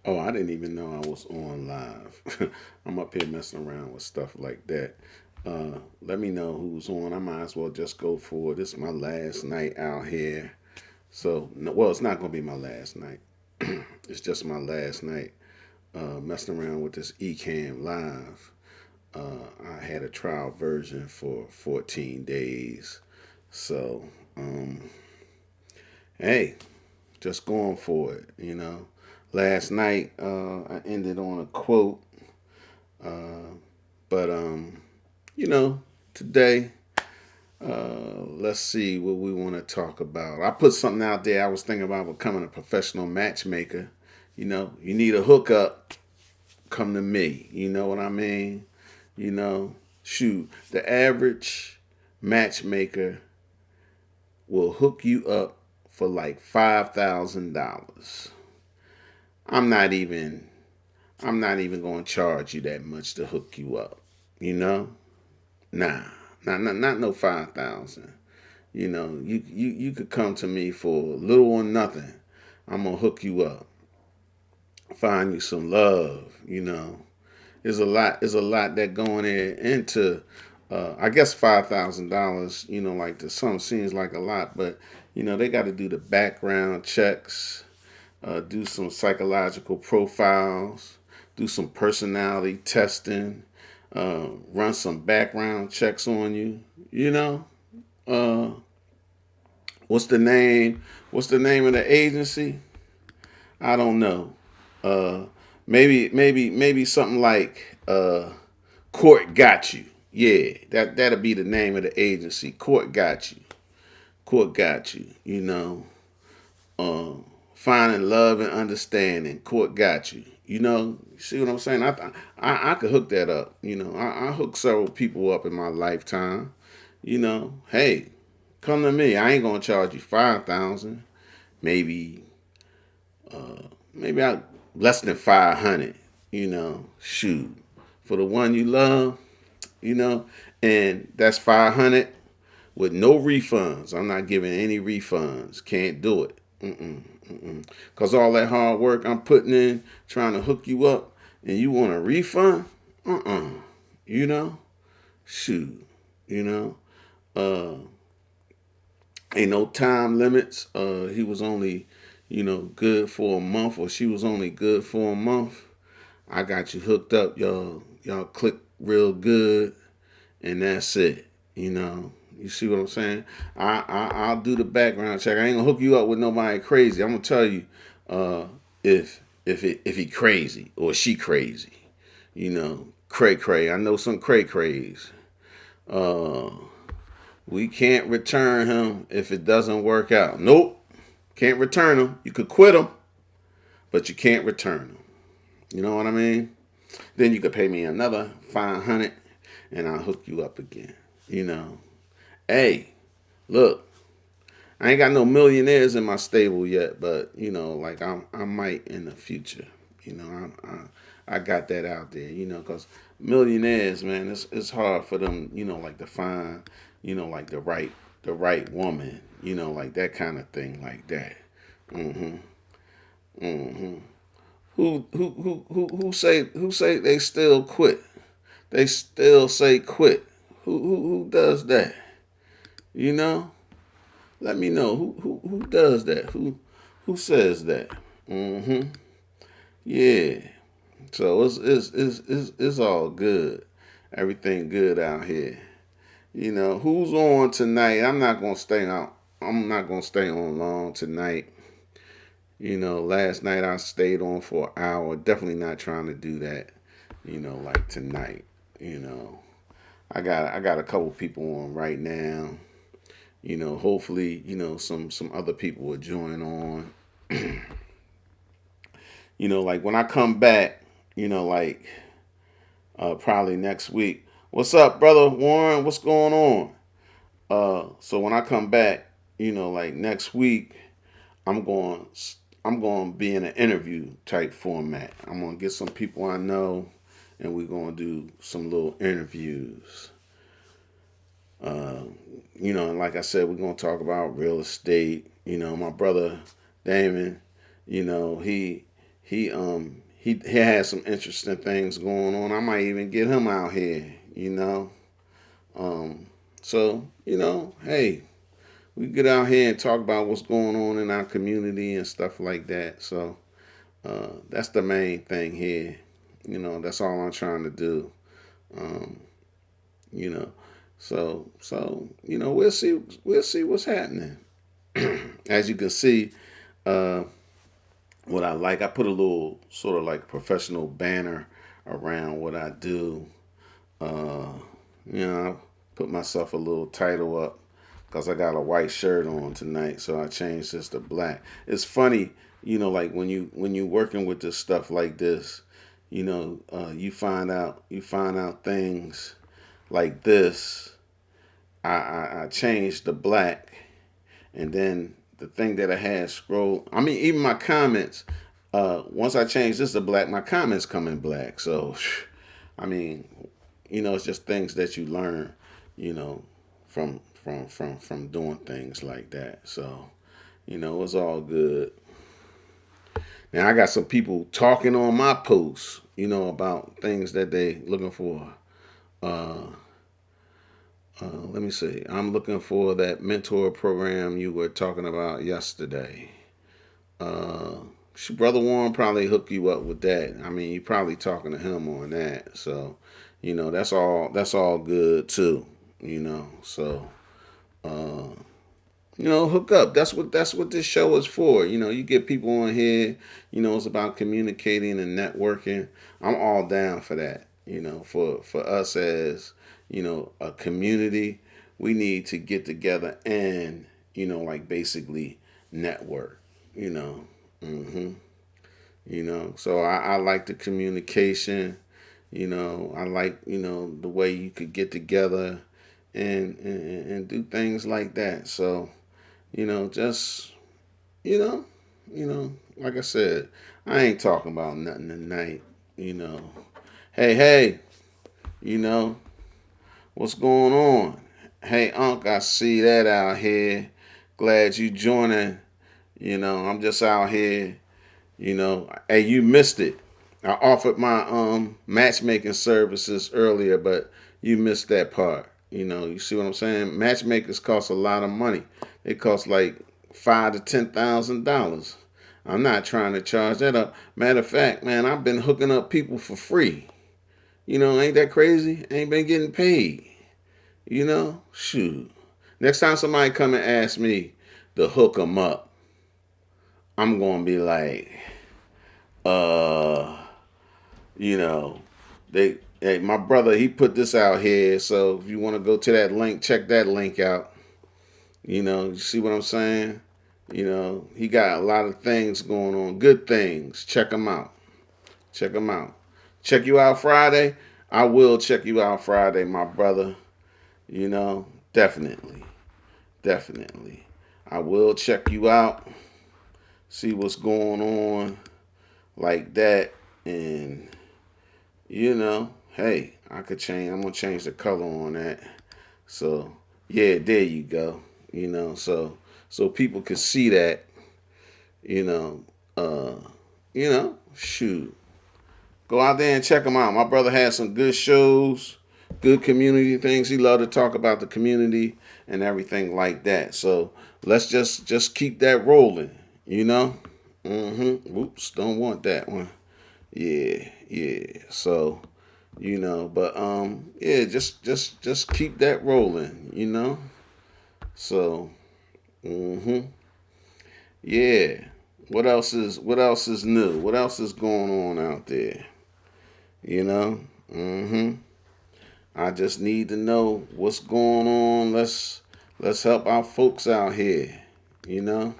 Oh, I didn't even know I was on live. I'm up here messing around with stuff like that. Let me know who's on. I might as well just go for it. This is my last night out here. So, no, well, it's not going to be my last night. It's just my last night messing around with this Ecamm Live. I had a trial version for 14 days. So, um, hey, just going for it. Last night, I ended on a quote, uh, but you know, today, let's see what we want to talk about. I put something out there. I was thinking about becoming a professional matchmaker. You need a hookup, come to me. You know what I mean? You know, shoot, the average matchmaker will hook you up for like $5,000. I'm not even I'm not even going to charge you that much to hook you up. You know? Nah. Not no 5,000. you could come to me for little or nothing. I'm gonna hook you up, find you some love. There's a lot that going into I guess $5,000, like to some seems like a lot, but they got to do the background checks, do some psychological profiles, do some personality testing, run some background checks on you. You know, uh, what's the name? What's the name of the agency? I don't know. Uh, maybe something like Court Got You. Yeah, that'll be the name of the agency. Court Got You. Court Got You. Finding love and understanding. Court Got You. See what I'm saying? I could hook that up. I hooked several people up in my lifetime. Hey, come to me. I ain't gonna charge you 5,000. Maybe maybe I less than 500. Shoot, for the one you love. And that's 500 with no refunds. I'm not giving any refunds. Can't do it. Cause all that hard work I'm putting in trying to hook you up, and you want a refund? You know, shoot. You know, uh, ain't no time limits. He was only, good for a month, or she was only good for a month. I got you hooked up. Y'all click real good, and that's it. You see what I'm saying? I'll do the background check. I ain't gonna hook you up with nobody crazy. I'm gonna tell you if he crazy or she crazy. Cray cray. I know some cray crays. Uh, we can't return him if it doesn't work out. Nope, can't return him. You could quit him, but you can't return him. You know what I mean? Then you could pay me another 500, and I'll hook you up again. You know, hey, look, I ain't got no millionaires in my stable yet, but like I might in the future. I got that out there. Cause millionaires, man, it's hard for them. Like to find, like the right woman. Like that kind of thing, like that. hmm hmm who say they still quit? They still say quit. Who does that? You know? Let me know who does that. Who says that? hmm Yeah. So it's all good. Everything good out here. Who's on tonight? I'm not gonna stay on long tonight. Last night I stayed on for an hour. Definitely not trying to do that. Like tonight. You know, I got a couple people on right now. Hopefully, some other people will join on. Like when I come back, like probably next week. What's up, brother Warren? What's going on? So when I come back, like next week, I'm going I'm going to be in an interview type format. I'm going to get some people I know, and we're going to do some little interviews. Uh, and like I said, we're going to talk about real estate. My brother Damon, he has some interesting things going on. I might even get him out here. Um, so hey, we get out here and talk about what's going on in our community and stuff like that. So that's the main thing here. That's all I'm trying to do. Um, you know, so we'll see what's happening. As you can see, uh, what I like, I put a little sort of like professional banner around what I do. Uh, I put myself a little title up because I got a white shirt on tonight, so I changed this to black. It's funny, like when you working with this stuff like this, you find out things like this. I changed the black, and then the thing that I had scroll. I mean, even my comments. Once I change this to black, my comments come in black. So, I mean, it's just things that you learn, you know, from from doing things like that. So, it's all good. Now I got some people talking on my posts, about things that they looking for. Uh, Let me see. I'm looking for that mentor program you were talking about yesterday. Uh, Brother Warren probably hook you up with that. I mean, you probably talking to him on that. So, that's all. That's all good too. So, uh, hook up. That's what this show is for. You get people on here. It's about communicating and networking. I'm all down for that. For us as a community, we need to get together and like basically network. You know, hmm So I like the communication. I like the way you could get together and do things like that. So just you know, like I said, I ain't talking about nothing tonight. You know, hey, you know, what's going on? Hey, Unc, I see that out here. Glad you joining. I'm just out here. Hey, you missed it. I offered my matchmaking services earlier, but you missed that part. You see what I'm saying? Matchmakers cost a lot of money. They cost like $5,000 to $10,000. I'm not trying to charge that up. Matter of fact, man, I've been hooking up people for free. Ain't that crazy? Ain't been getting paid. Shoot. Next time somebody come and ask me to hook them up, I'm gonna be like, uh, you know, hey, my brother, he put this out here. So if you want to go to that link, check that link out. You see what I'm saying? He got a lot of things going on, good things. Check them out. Check them out. Check you out Friday. I will check you out Friday, my brother. Definitely. Definitely. I will check you out, see what's going on like that. And, hey, I could change. I'm going to change the color on that. So, yeah, there you go. So people could see that, you know, uh, shoot. Go out there and check them out. My brother has some good shows, good community things. He love to talk about the community and everything like that. So let's just keep that rolling. You know. Oops, don't want that one. Yeah, yeah. So but yeah, just keep that rolling. So yeah. What else is new? What else is going on out there? You know. I just need to know what's going on. Let's help our folks out here. You know.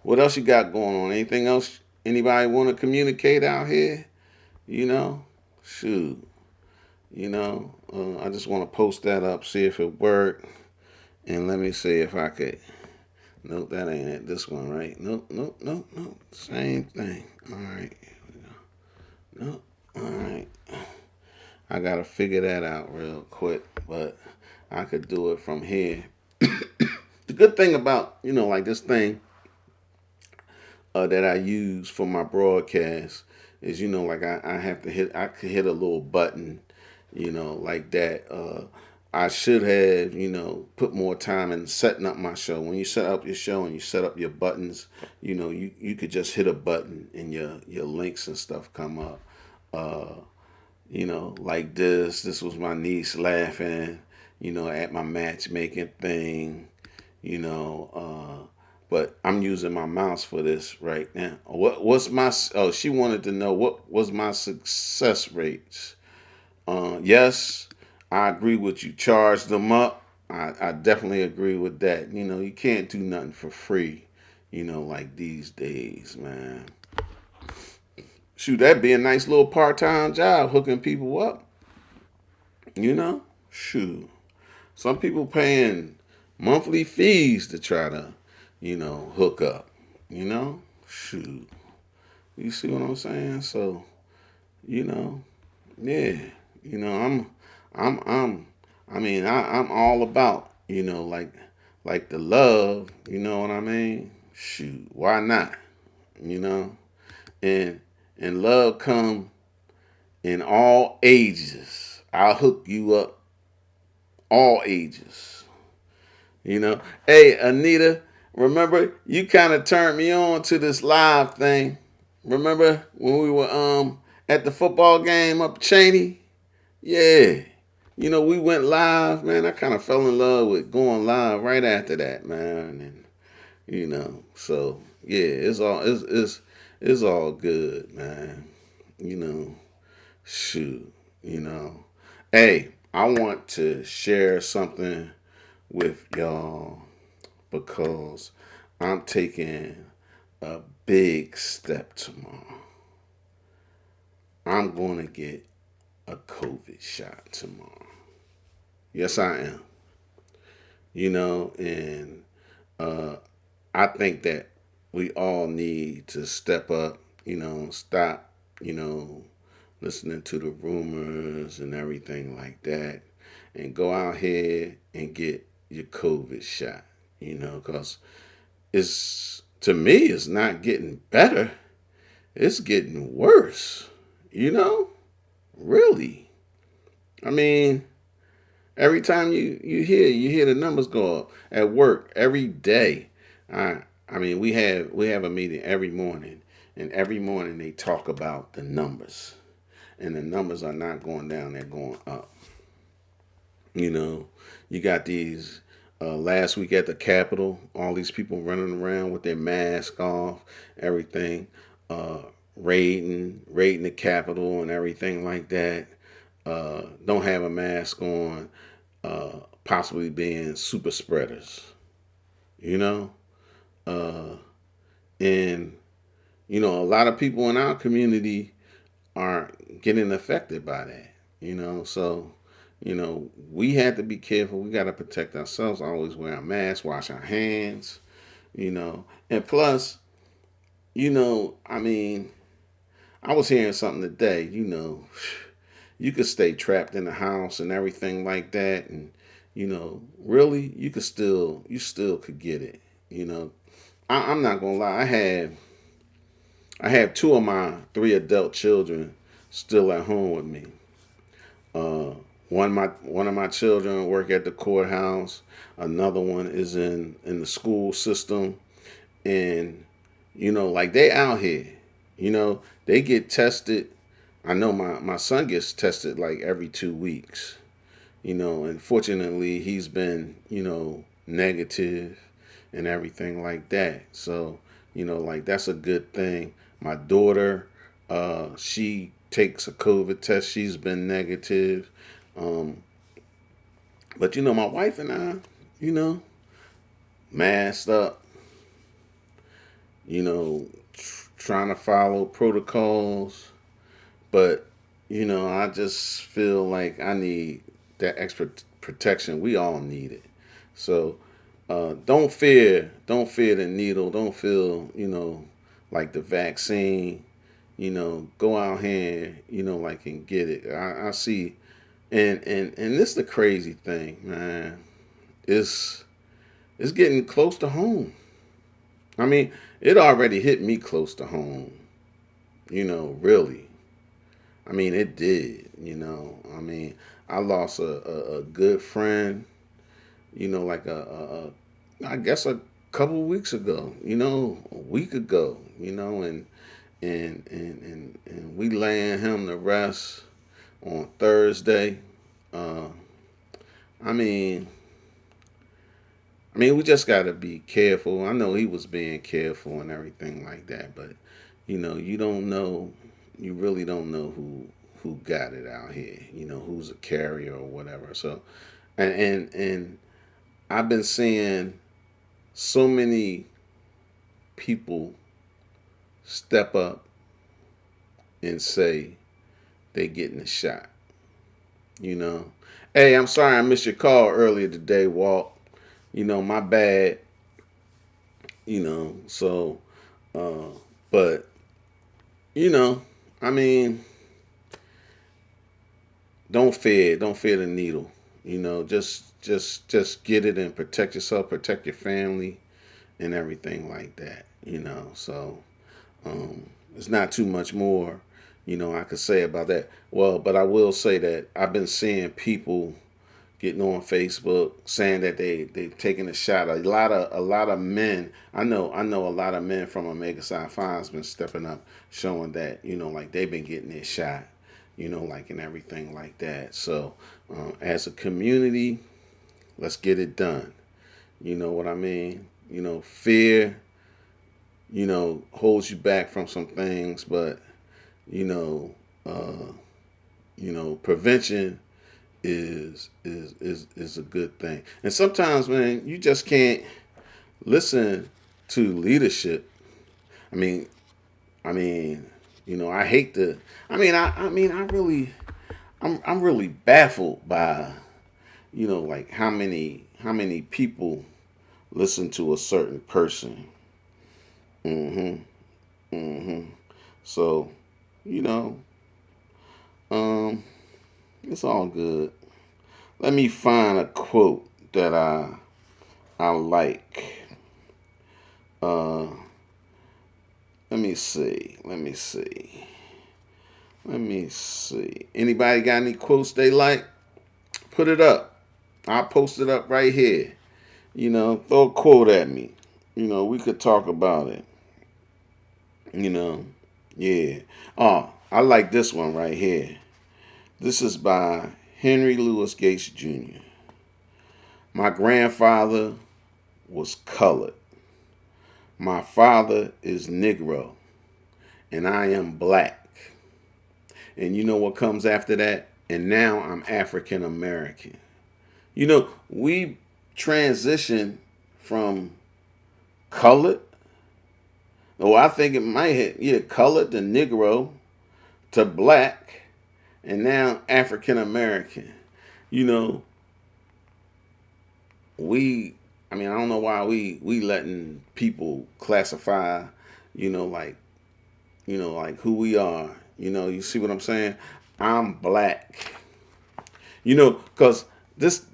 What else you got going on? Anything else? Anybody want to communicate out here? You know. Shoot. I just want to post that up, see if it worked, and let me see if I could. Nope, that ain't it. This one, right? Nope. Same thing. All right. Here we go. Nope. All right. I gotta figure that out real quick, but I could do it from here. The good thing about like this thing that I use for my broadcast is like I have to hit. I could hit a little button, like that. I should have put more time in setting up my show. When you set up your show and you set up your buttons, you could just hit a button and your links and stuff come up. Uh, like this. This was my niece laughing, at my matchmaking thing, you know. But I'm using my mouse for this right now. What's my? Oh, she wanted to know what was my success rates. Yes, I agree with you. Charge them up. I definitely agree with that. You can't do nothing for free. Like these days, man. Shoot, that'd be a nice little part-time job hooking people up. Shoot. Some people paying monthly fees to try to, hook up. Shoot. You see what I'm saying? So, you know, yeah. I'm I mean, I'm all about You know, like the love, you know what I mean? Shoot, why not? You know? And and love come in all ages. I'll hook you up all ages. You know? Hey, Anita, remember you kind of turned me on to this live thing. Remember when we were at the football game up Cheney? Yeah. You know, we went live, man. I kind of fell in love with going live right after that, man. And you know, so yeah, it's all good, man. You know, shoot, you know. Hey, I want to share something with y'all because I'm taking a big step tomorrow. I'm going to get a COVID shot tomorrow. Yes, I am. You know, and uh, I think that we all need to step up, you know, stop, you know, listening to the rumors and everything like that, and go out here and get your COVID shot, you know, because it's, to me, it's not getting better, it's getting worse, you know, really. I mean, every time you hear the numbers go up at work every day. I mean we have a meeting every morning, and every morning they talk about the numbers, and the numbers are not going down; they're going up. You know, you got these. Last week at the Capitol, all these people running around with their mask off, everything, uh, raiding the Capitol and everything like that. Don't have a mask on, possibly being super spreaders, you know? Uh, and, you know, a lot of people in our community are getting affected by that, you know? So, you know, we have to be careful. We got to protect ourselves, always wear a mask, wash our hands, you know? And plus, you know, I mean, I was hearing something today, you know, you could stay trapped in the house and everything like that, and you know really you still could get it, you know. I'm not gonna lie, I have two of my three adult children still at home with me. uh one of my children work at the courthouse, another one is in the school system, and you know, like they out here, you know, they get tested. I know my son gets tested like every 2 weeks, you know, and fortunately he's been, you know, negative and everything like that. So, you know, like that's a good thing. My daughter, she takes a COVID test. She's been negative. Um, but you know, my wife and I, you know, masked up, you know, trying to follow protocols. But, you know, I just feel like I need that extra protection. We all need it. So don't fear the needle. Don't feel, you know, like the vaccine. You know, go out here, you know, like and get it. I see, and this is the crazy thing, man. It's it's getting close to home. I mean, it already hit me close to home. You know, really. I mean, it did. You know, I mean, I lost a good friend. You know, like I guess a couple weeks ago. You know, a week ago. You know, and we laying him to rest on Thursday. Uh, I mean, we just got to be careful. I know he was being careful and everything like that, but you know, you don't know, you really don't know who got it out here. You know, who's a carrier or whatever. So, and I've been seeing so many people step up and say they getting a shot. You know, hey, I'm sorry I missed your call earlier today, Walt. You know, my bad. You know, so, uh, but you know, I mean, don't fear the needle. You know, just get it and protect yourself, protect your family, and everything like that. So it's not too much more, I could say about that. Well, but I will say that I've been seeing people getting on Facebook saying that they taking a shot. A lot of men. I know a lot of men from Omega Psi Phi's been stepping up, showing that like they've been getting their shot, like and everything like that. So as a community, let's get it done. You know what I mean? Fear, holds you back from some things, but you know, uh, prevention is a good thing. And sometimes, man, you just can't listen to leadership. I mean, I mean, I hate to. I really, I'm really baffled by, like how many people listen to a certain person. Mm-hmm. Mm-hmm. So, you know, um, it's all good. Let me find a quote that I like. Uh, let me see. Let me see. Let me see. Anybody got any quotes they like? Put it up. I'll post it up right here. Throw a quote at me. We could talk about it. You know, yeah. Oh, I like this one right here. This is by Henry Louis Gates Jr. My grandfather was colored. My father is Negro, and I am black. And you know what comes after that? And now I'm African American. We transition from colored, or I think it might hit, yeah, colored to Negro to black, and now African American. You know, we, I don't know why we letting people classify, like like who we are. You see what I'm saying? I'm black. Because this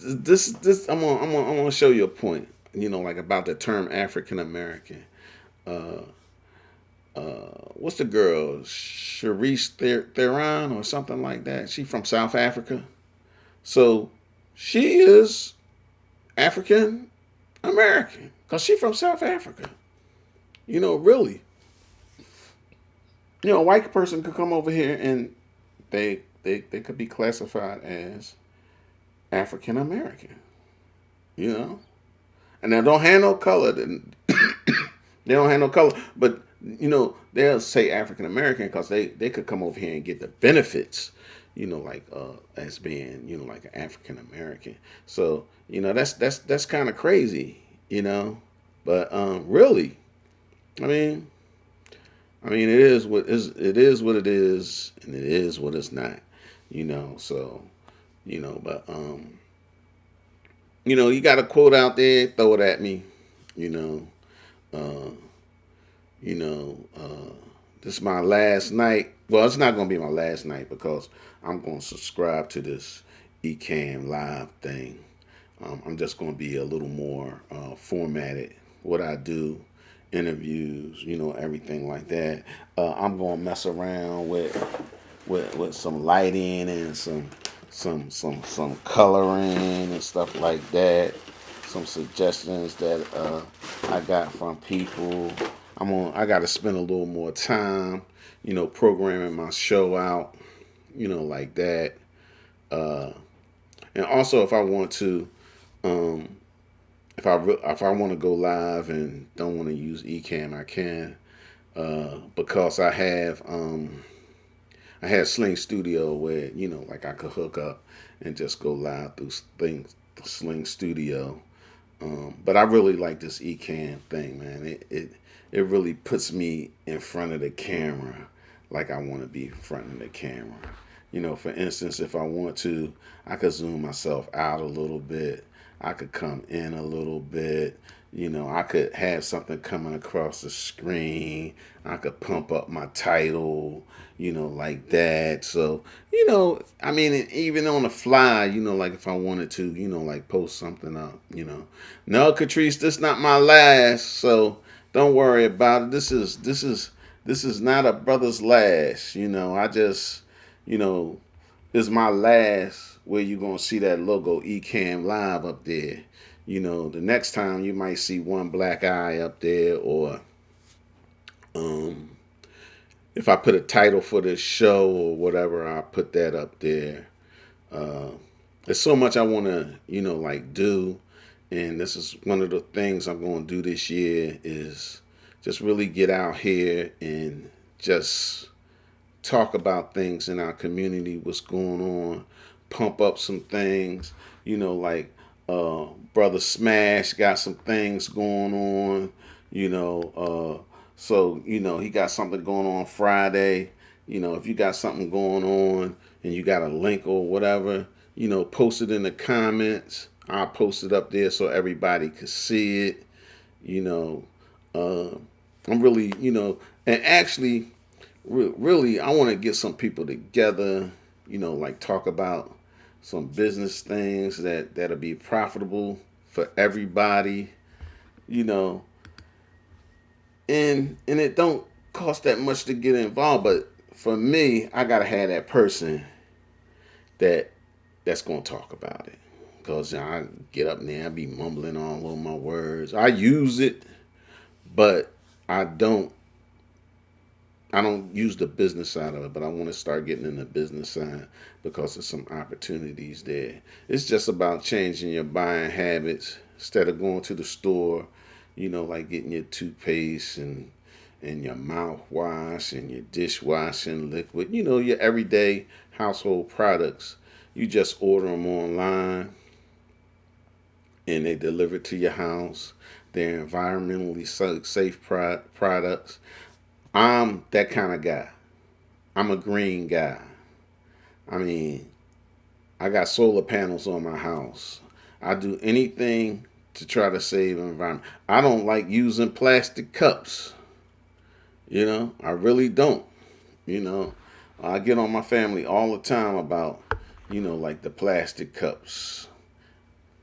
I'm gonna show you a point. Like about the term African American. Uh, what's the girl? Sharice Theron or something like that. She from South Africa. So she is African American because she from South Africa. Really. A white person could come over here and they could be classified as African American. You know, and they don't have no color. They don't have no color, but they'll say African American because they could come over here and get the benefits. Like as being like an African American. So that's kind of crazy. But really, I mean, it is what it is, and it is what it's not. So but you got a quote out there, throw it at me. You know, uh, you know, this is my last night. Well, it's not gonna be my last night because I'm gonna subscribe to this Ecamm live thing. I'm just gonna be a little more formatted. What I do, interviews, everything like that. I'm gonna mess around with some lighting and some coloring and stuff like that. Some suggestions that I got from people. I got to spend a little more time, programming my show out, like that. Uh, and also, if I want to, um, if I want to go live and don't want to use Ecamm, I can, because I had Sling Studio where like I could hook up and just go live through Sling Studio. But I really like this Ecamm thing, man. It really puts me in front of the camera like I want to be in front of the camera. For instance, if I want to, I could zoom myself out a little bit. I could come in a little bit. I could have something coming across the screen. I could pump up my title, like that. So, I mean, even on the fly, like if I wanted to, like post something up. No, Catrice, this not my last. So don't worry about it. This is not a brother's last. I just, you know, is my last where you're gonna see that logo Ecamm Live up there. The next time you might see one black eye up there, or um, if I put a title for this show or whatever, I'll put that up there. Uh, there's so much I want to, like do, and this is one of the things I'm going to do this year is just really get out here and just talk about things in our community, what's going on, pump up some things, like Brother Smash got some things going on, so he got something going on Friday. If you got something going on and you got a link or whatever, post it in the comments. I'll post it up there so everybody can see it. You know, uh, I'm really, and actually, really, I want to get some people together, like talk about some business things that'll be profitable for everybody, you know, and it don't cost that much to get involved. But for me, I gotta have that person that that's gonna talk about it, cause I get up there, I be mumbling all over my words. I use it, but I don't I don't use the business side of it, but I want to start getting in the business side because there's some opportunities there. It's just about changing your buying habits instead of going to the store, like getting your toothpaste and your mouthwash and your dishwashing liquid, your everyday household products. You just order them online and they deliver to your house. They're environmentally safe products. I'm that kind of guy. I'm a green guy. I mean, I got solar panels on my house. I do anything to try to save the environment. I don't like using plastic cups. I really don't. You know, I get on my family all the time about, like the plastic cups.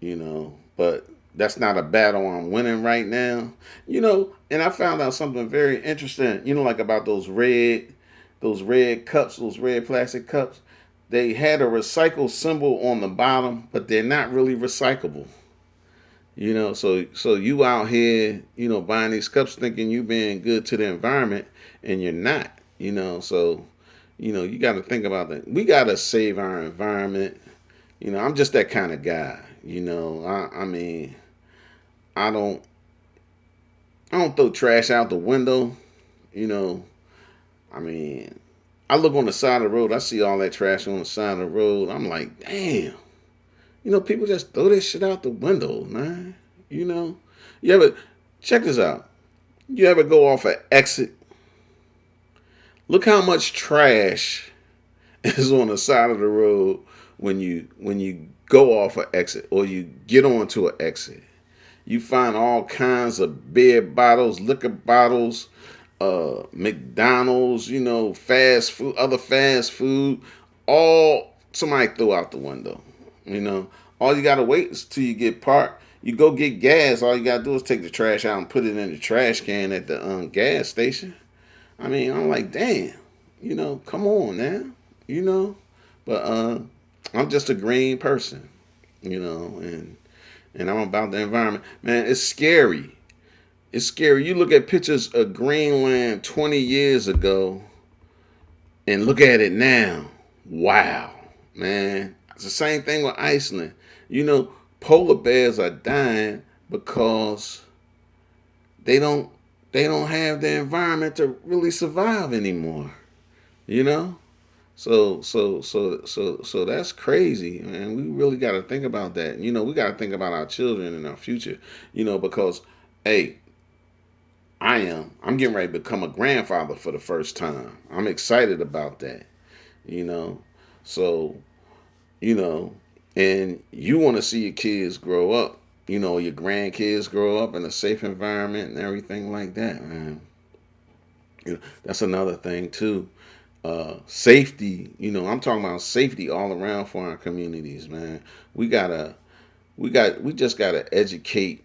But that's not a battle I'm winning right now. And I found out something very interesting, like about those red cups, those red plastic cups. They had a recycle symbol on the bottom, but they're not really recyclable. So you out here, buying these cups thinking you being good to the environment and you're not. So you got to think about that. We got to save our environment. I'm just that kind of guy. I mean, I don't I don't throw trash out the window. You know, I mean, I look on the side of the road. I see all that trash on the side of the road. I'm like, damn. People just throw this shit out the window, man. You know, you ever check this out? You ever go off an exit? Look how much trash is on the side of the road when you go off an exit or you get onto an exit. You find all kinds of beer bottles, liquor bottles, McDonald's, fast food, other fast food, all somebody throw out the window. You know, all you gotta wait is till you get parked. You go get gas. All you gotta do is take the trash out and put it in the trash can at the gas station. I mean, I'm like, damn, come on now, you know. But I'm just a green person, and I'm about the environment. Man, it's scary. It's scary. You look at pictures of Greenland 20 years ago and look at it now. Wow, man. It's the same thing with Iceland. Polar bears are dying because they don't they don't have the environment to really survive anymore. You know? So that's crazy, man. We really got to think about that. We got to think about our children and our future. Because hey, I'm getting ready to become a grandfather for the first time. I'm excited about that. You know, so you know, and you want to see your kids grow up. your grandkids grow up in a safe environment and everything like that, man. That's another thing too. Safety. I'm talking about safety all around for our communities, man. We gotta, we just gotta educate.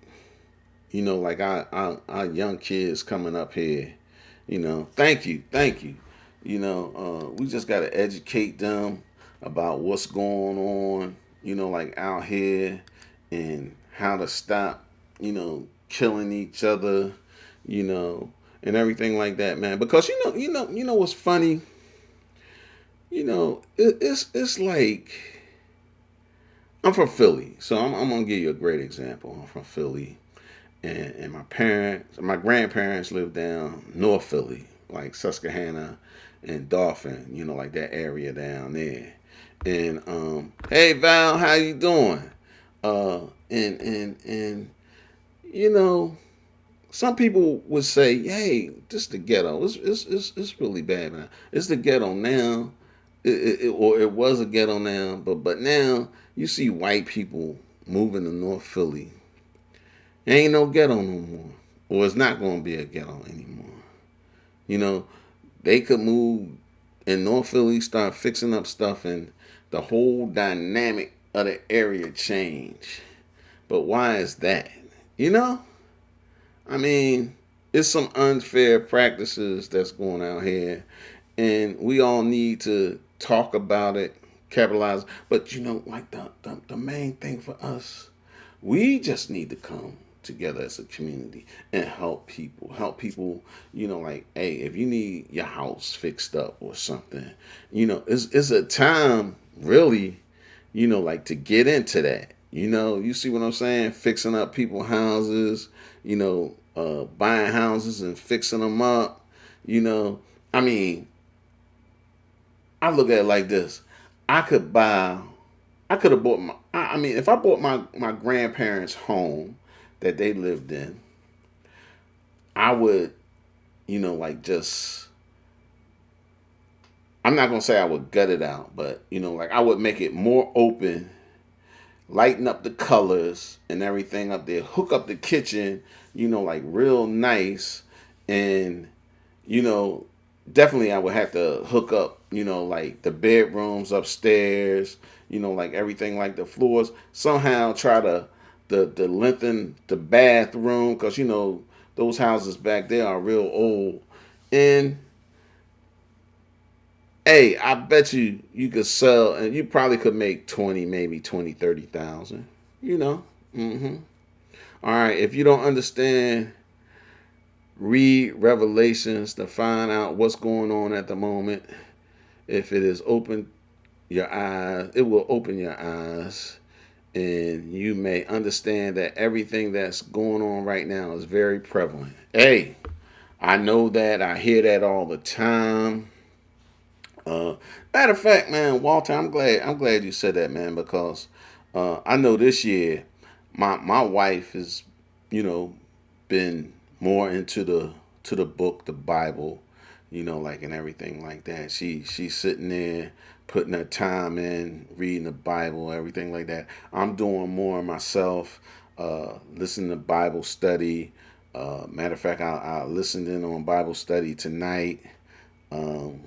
Like our young kids coming up here. Thank you. We just gotta educate them about what's going on. Like out here, and how to stop. Killing each other. You know, and everything like that, man. Because what's funny. It's like I'm from Philly, so I'm gonna give you a great example. I'm from Philly, and my grandparents lived down North Philly, like Susquehanna and Dauphin, like that area down there. And hey Val, how you doing? And you know, some people would say, hey, this is the ghetto. It's really bad, man. It's the ghetto now. Or it was a ghetto now, but now you see white people moving to North Philly. There ain't no ghetto no more, or it's not going to be a ghetto anymore. You know, they could move in North Philly, start fixing up stuff, and the whole dynamic of the area change. But why is that? You know, I mean, it's some unfair practices that's going out here, and we all need to talk about it, capitalize. But like the main thing for us, we just need to come together as a community and help people. Help people, like, hey, if you need your house fixed up or something, it's a time really, like to get into that. You see what I'm saying? Fixing up people's houses, buying houses and fixing them up. You know, I mean, I look at it like this. I could buy I could have bought I mean, if I bought my grandparents' home that they lived in, I would, like just, I'm not going to say I would gut it out, but, like I would make it more open, lighten up the colors and everything up there, hook up the kitchen, like real nice. And, you know, definitely I would have to hook up, like the bedrooms upstairs, like everything, like the floors. Somehow try to the lengthen the bathroom, because those houses back there are real old. And hey, I bet you could sell, and you probably could make 20, maybe 20, 30,000. You know. Mm-hmm. All right. If you don't understand, read Revelations to find out what's going on at the moment. If it is open your eyes, it will open your eyes, and you may understand that everything that's going on right now is very prevalent. Hey, I know that. I hear that all the time. Matter of fact, man, Walter, I'm glad you said that, man, because I know this year my wife has, you know, been more into the book, the Bible, like, and everything like that. She's sitting there putting her time in, reading the Bible, everything like that. I'm doing more myself, listening to Bible study. Matter of fact, I listened in on Bible study tonight. Um,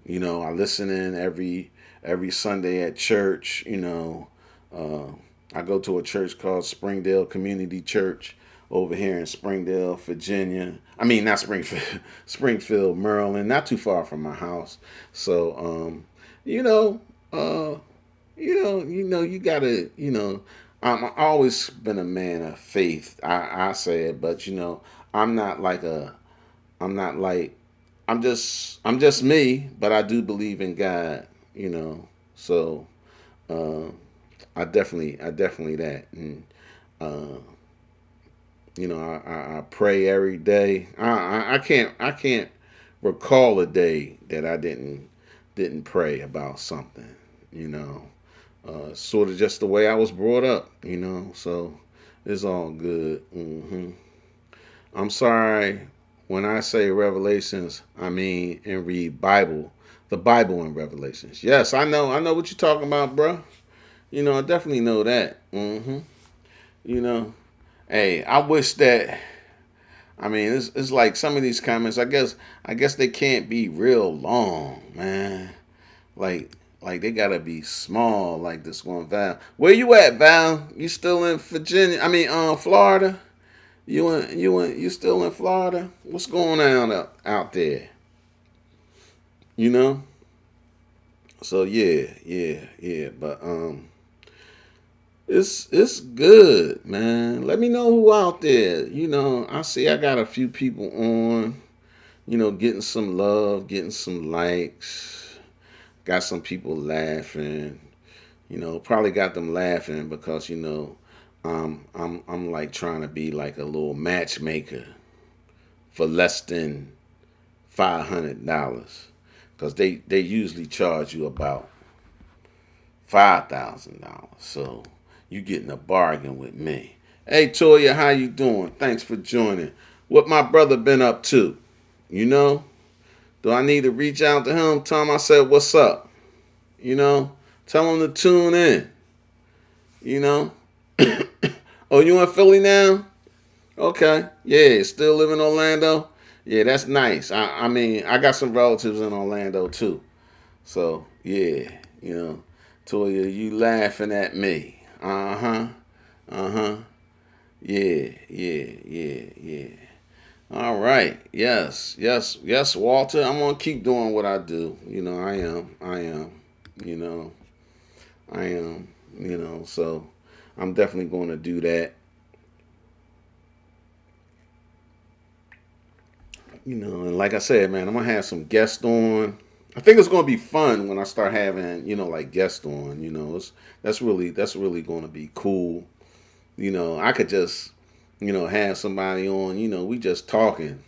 I listen in every Sunday at church. Uh, I go to a church called Springdale Community Church over here in Springdale, Virginia. I mean, not Springfield, Springfield, Maryland, not too far from my house. So, you know, uh, you gotta, I've always been a man of faith. I say it, but I'm not like a, I'm not like, I'm just me, but I do believe in God. So uh, I definitely that, and uh, I pray every day. I can't recall a day that I didn't pray about something. You know, sort of just the way I was brought up. So it's all good. I'm sorry when I say Revelations, I mean and read Bible, the Bible in Revelations. Yes, I know what you're talking about, bro. I definitely know that. You know, hey, I wish that. I mean, it's like some of these comments. I guess they can't be real long, man. Like they gotta be small. Like this one, Val. Where you at, Val? You still in Virginia? I mean, Florida. You still in Florida? What's going on out there? You know. So yeah. But it's good, man. Let me know who out there. I see I got a few people on. Getting some love, getting some likes. Got some people laughing. Probably got them laughing because I'm like trying to be like a little matchmaker for less than $500 because they usually charge you about $5,000. So you getting a bargain with me. Hey Toya, how you doing? Thanks for joining. What my brother been up to? You know? Do I need to reach out to him? Tell him I said what's up. You know? Tell him to tune in. You know? Oh, you in Philly now? Okay. Yeah, still live in Orlando? Yeah, that's nice. I mean, I got some relatives in Orlando too. So, yeah, Toya, you laughing at me. Uh-huh. Uh-huh. Yeah. All right. Yes, Walter. I'm gonna keep doing what I do. I am. You know, I am. So I'm definitely gonna do that. And like I said, man, I'm gonna have some guests on. I think it's gonna be fun when I start having, like guests on. That's really gonna be cool. I could just, have somebody on. We just talking.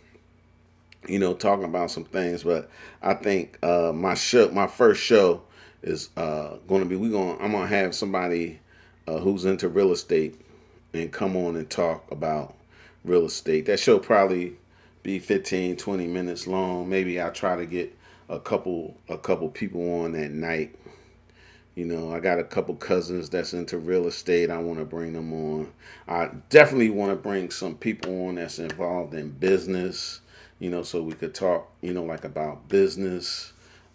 Talking about some things. But I think my first show is gonna be. I'm gonna have somebody who's into real estate and come on and talk about real estate. That show probably be 15, 20 minutes long. Maybe I'll try to get a couple people on that night. I got a couple cousins that's into real estate. I want to bring them on. I definitely want to bring some people on that's involved in business, so we could talk, like about business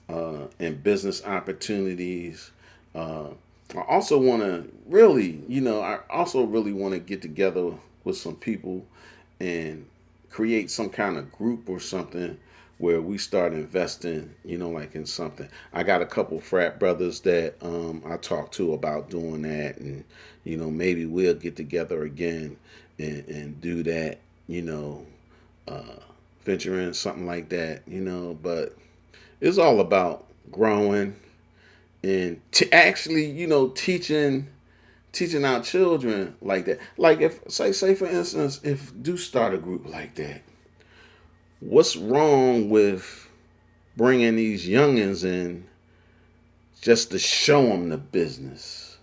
and business opportunities. Uh, I also want to really want to get together with some people and create some kind of group or something where we start investing, like in something. I got a couple frat brothers that I talked to about doing that, and maybe we'll get together again and do that, uh, venture in something like that, But it's all about growing and actually, teaching our children like that. Like if say for instance, if do start a group like that, what's wrong with bringing these youngins in just to show them the business?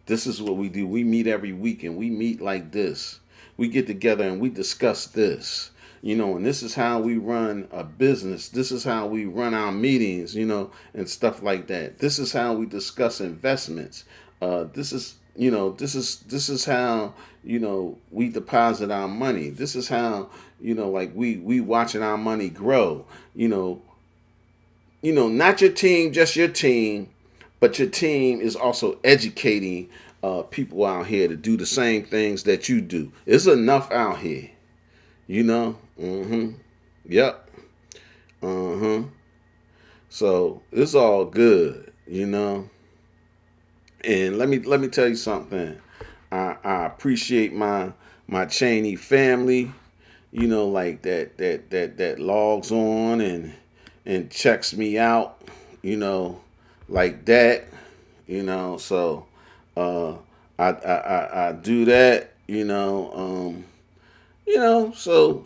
This is what we do. We meet every week and we meet like this. We get together and we discuss this. And this is how we run a business. This is how we run our meetings, and stuff like that. This is how we discuss investments. This is how we deposit our money. This is how like we watching our money grow. Not your team, just your team, but your team is also educating people out here to do the same things that you do. It's enough out here, Yep. Uh-huh. So it's all good. And let me tell you something. I appreciate my Cheney family, like that logs on and checks me out, like that, So uh, I do that, So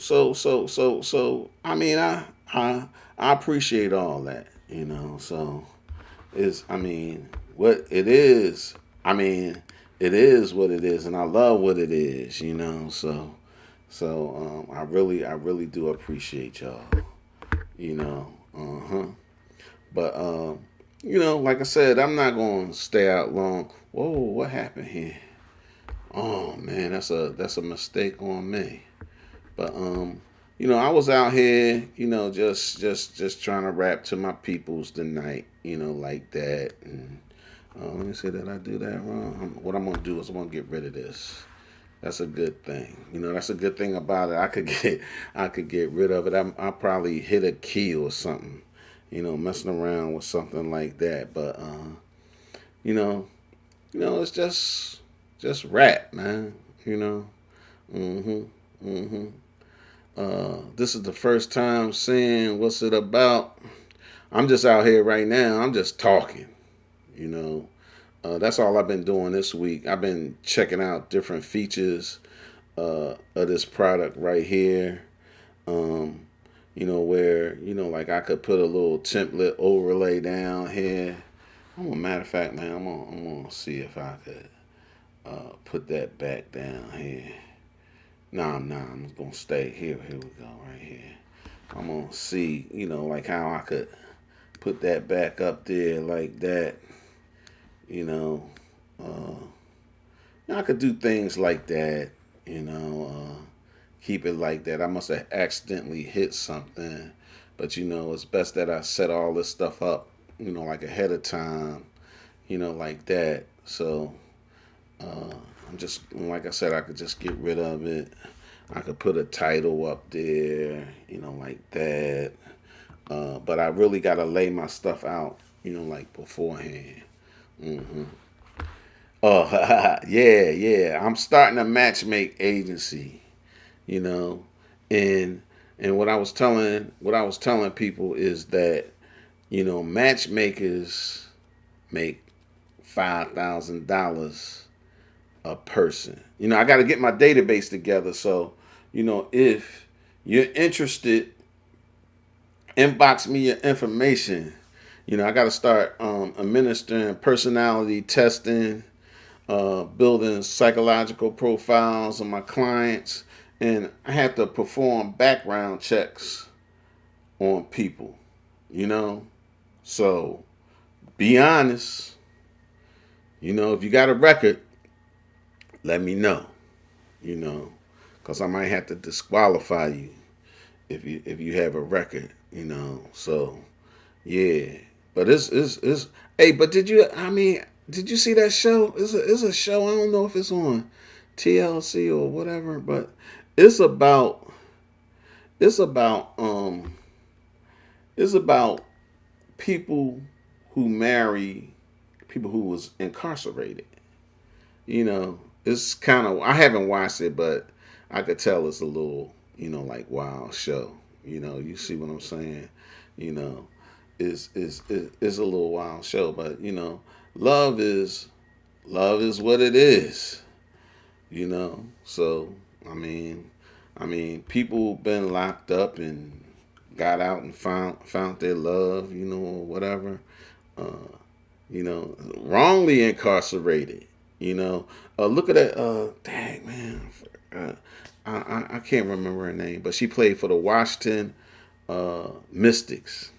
I mean, I appreciate all that, So I mean, what it is. I mean, it is what it is, and I love what it is, I really do appreciate y'all, Uh huh. But like I said, I'm not gonna stay out long. Whoa, what happened here? Oh man, that's a mistake on me. But I was out here, just trying to rap to my peoples tonight, like that. And let me see that I do that wrong. What I'm gonna do is I'm gonna get rid of this. That's a good thing. That's a good thing about it. I could get rid of it. I probably hit a key or something, messing around with something like that. But you know, it's just rap, man. You know. Mhm. Mhm. This is the first time saying what's it about. I'm just out here right now. I'm just talking. You know. That's all I've been doing this week. I've been checking out different features of this product right here. Um, where like I could put a little template overlay down here. Matter of fact, man, I'm gonna see if I could put that back down here. Nah, I'm gonna stay here. Here we go, right here. I'm gonna see, like how I could put that back up there like that. You know, uh, I could do things like that. You know, keep it like that. I must have accidentally hit something, but it's best that I set all this stuff up. Like ahead of time. Like that. So I'm just like I said, I could just get rid of it. I could put a title up there, like that. But I really got to lay my stuff out, like beforehand. Hmm. Oh, yeah. I'm starting a matchmake agency, you know, and what I was telling people is that matchmakers make $5,000 a person. I got to get my database together. So, if you're interested, inbox me your information. I got to start administering personality testing, building psychological profiles of my clients, and I have to perform background checks on people. You know, so be honest. If you got a record, let me know. You know, because I might have to disqualify you if you have a record. So yeah, but it's hey, but did you see that show? It's a show. I don't know if it's on TLC or whatever, but it's about it's about um it's about people who marry people who was incarcerated. It's kind of, I haven't watched it, but I could tell it's a little, like wild show. You see what I'm saying? You know, is a little wild show, but love is love is what it is. So people been locked up and got out and found their love, or whatever. Uh, wrongly incarcerated. Look at that. Dang man, I can't remember her name, but she played for the Washington Mystics,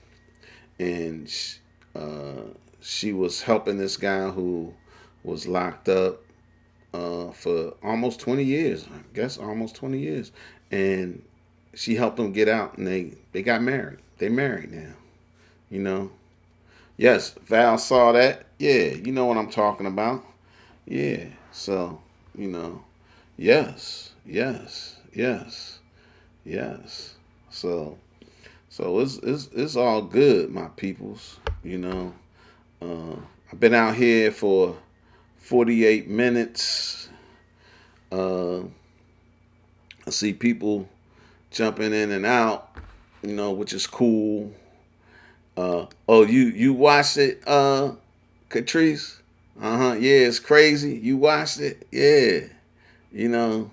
and she was helping this guy who was locked up for almost 20 years. I guess almost 20 years, and she helped him get out, and they got married. They married now. You know. Yes, Val saw that. Yeah, you know what I'm talking about. Yeah. So, you know, yes, yes. So, it's all good, my peoples. I've been out here for 48 minutes. Uh, I see people jumping in and out, which is cool. Oh, you watched it, Catrice? Yeah, it's crazy. You watched it? Yeah. You know,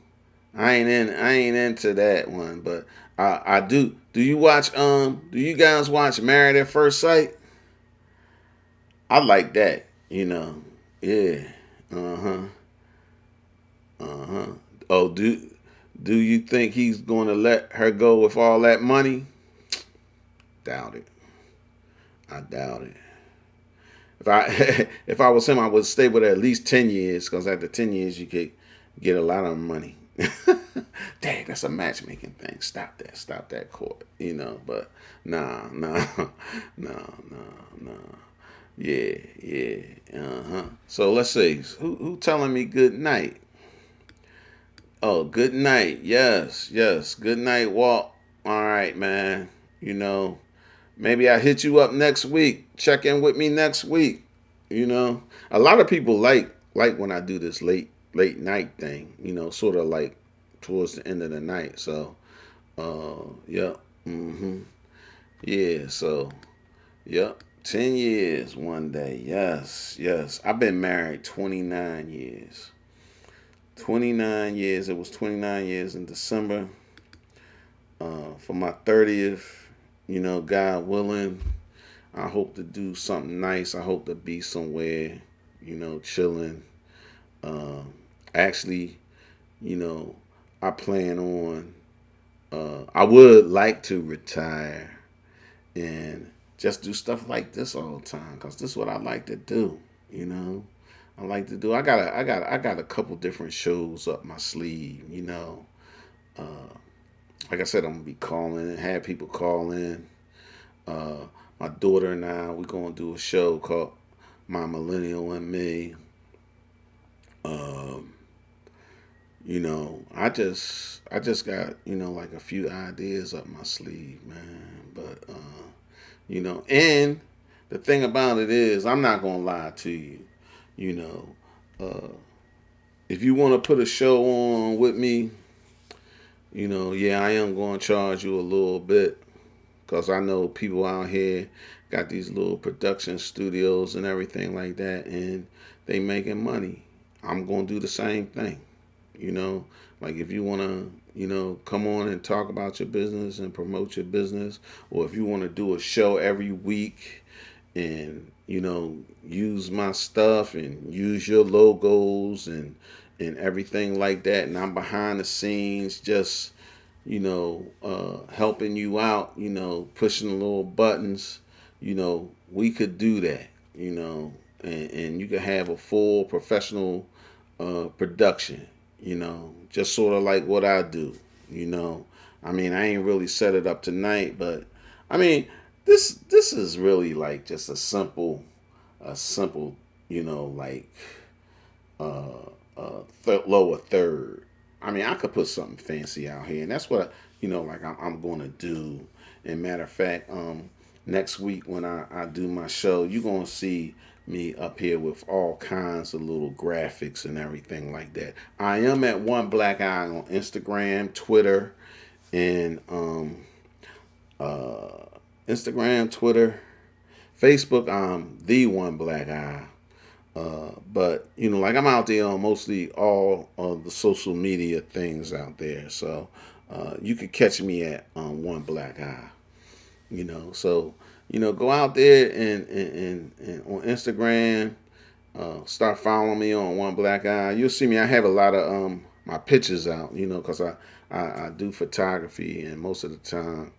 I ain't into that one, but I do. Do you watch? Do you guys watch Married at First Sight? I like that. Yeah. Uh huh. Uh huh. Oh, do you think he's going to let her go with all that money? Doubt it. I doubt it. If I if I was him, I would stay with her at least 10 years, because after 10 years you could get a lot of money. Dang, that's a matchmaking thing. Stop that, court. But nah, nah. Yeah. So let's see. Who telling me good night? Oh, good night. Yes. Good night, Walt. All right, man. You know, maybe I hit you up next week. Check in with me next week. A lot of people like when I do this late night thing. Sort of like towards the end of the night. So, yep. Yeah. So, yep. 10 years one day. Yes. I've been married 29 years. 29 years. It was 29 years in December. For my 30th, God willing, I hope to do something nice. I hope to be somewhere, chilling. Uh, Actually, you know, I plan on, I would like to retire and just do stuff like this all the time because this is what I like to do, you know. I like to do. I got a couple different shows up my sleeve, Uh, like I said, I'm gonna be calling and have people call in. Uh, my daughter and I, we're gonna do a show called My Millennial and Me. Um, I just got like a few ideas up my sleeve, man. But and the thing about it is, I'm not gonna lie to you. You know, uh, if you want to put a show on with me, yeah, I am going to charge you a little bit because I know people out here got these little production studios and everything like that, and they making money. I'm going to do the same thing. You know, like if you want to, come on and talk about your business and promote your business, or if you want to do a show every week and use my stuff and use your logos and everything like that, and I'm behind the scenes just helping you out, pushing the little buttons, we could do that, and you could have a full professional production, just sort of like what I do, you know. I mean, I ain't really set it up tonight, but I mean, this is really like just a simple, like lower third. I mean, I could put something fancy out here, and that's what like I'm going to do. And matter of fact, next week when I do my show, you're gonna see me up here with all kinds of little graphics and everything like that. I am at One Black Eye on Instagram, Twitter, and uh, Instagram, Twitter, Facebook. I'm the One Black Eye. But like I'm out there on mostly all of the social media things out there, so you can catch me at One Black Eye. So go out there and on Instagram, start following me on One Black Eye. You'll see me. I have a lot of my pictures out, because I do photography, and most of the time,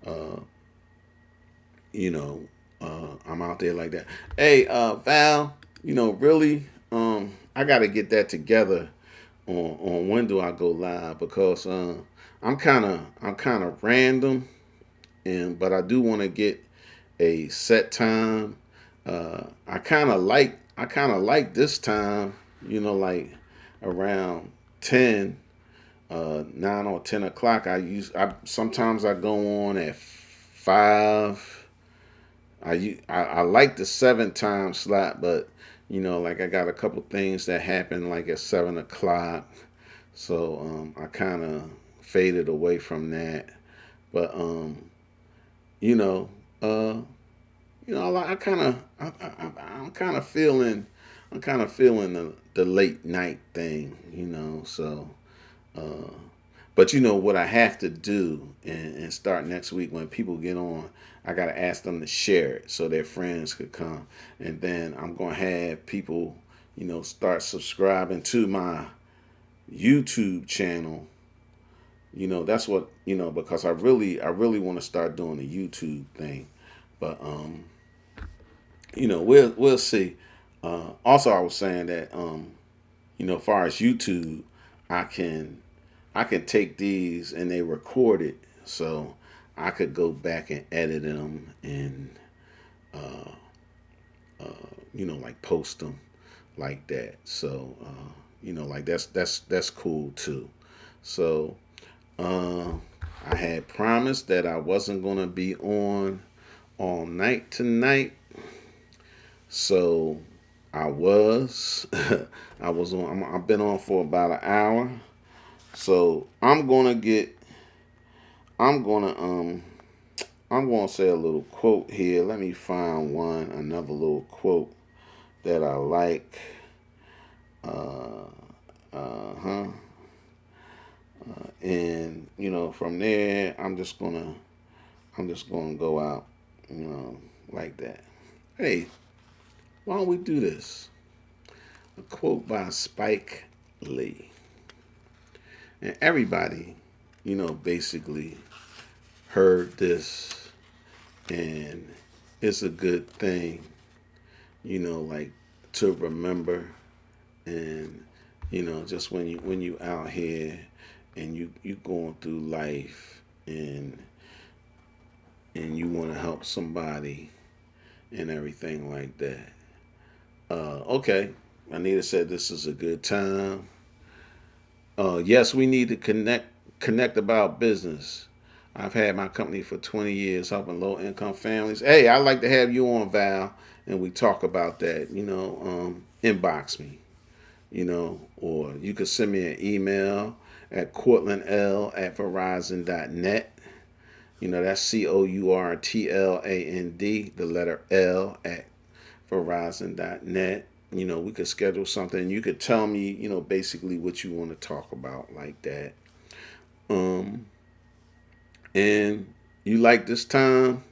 uh, you know, I'm out there like that. Hey, Val, really, I got to get that together on when do I go live because I'm kind of random, and but I do want to get a set time. I kind of like this time, like around 10, 9 or 10 o'clock. I sometimes I go on at 5. I like the 7 time slot, but like I got a couple things that happen like at 7 o'clock, so I kind of faded away from that. But you know, uh, I kind of, I'm kind of feeling the late night thing, So, uh, but what I have to do and start next week when people get on, I gotta ask them to share it so their friends could come, and then I'm gonna have people, start subscribing to my YouTube channel. That's what because I really want to start doing the YouTube thing, but we'll see. Also, I was saying that as far as YouTube, I can take these and they record it, so I could go back and edit them and uh, like post them like that. So like that's cool too. So uh, I had promised that I wasn't gonna be on all night tonight, so I was. I was on. I've been on for about an hour. So I'm gonna I'm gonna say a little quote here. Let me find another little quote that I like. Uh, huh. And from there, I'm just gonna go out, like that. Hey, why don't we do this? A quote by Spike Lee, and everybody, basically heard this, and it's a good thing, like to remember, and just when you out here and you going through life, and you want to help somebody and everything like that. Okay, Anita said this is a good time. Yes, we need to connect about business. I've had my company for 20 years helping low income families. Hey, I'd like to have you on, Val, and we talk about that. Inbox me, or you could send me an email at courtlandl@verizon.net. That's COURTLAND, the letter L at verizon.net. We could schedule something. You could tell me, basically what you want to talk about like that. Um, and you like this time.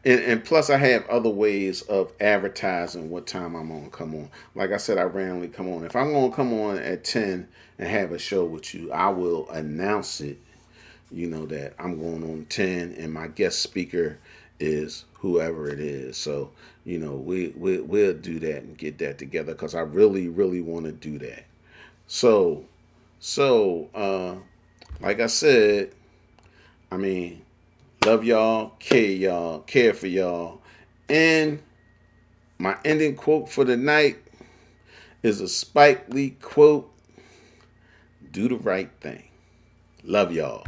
And plus, I have other ways of advertising what time I'm gonna come on. Like I said, I randomly come on. If I'm gonna come on at 10 and have a show with you, I will announce it. That I'm going on 10, and my guest speaker is whoever it is. So we'll do that and get that together because I really really want to do that. So like I said, I mean, love y'all, care for y'all. And my ending quote for the night is a Spike Lee quote: do the right thing. Love y'all.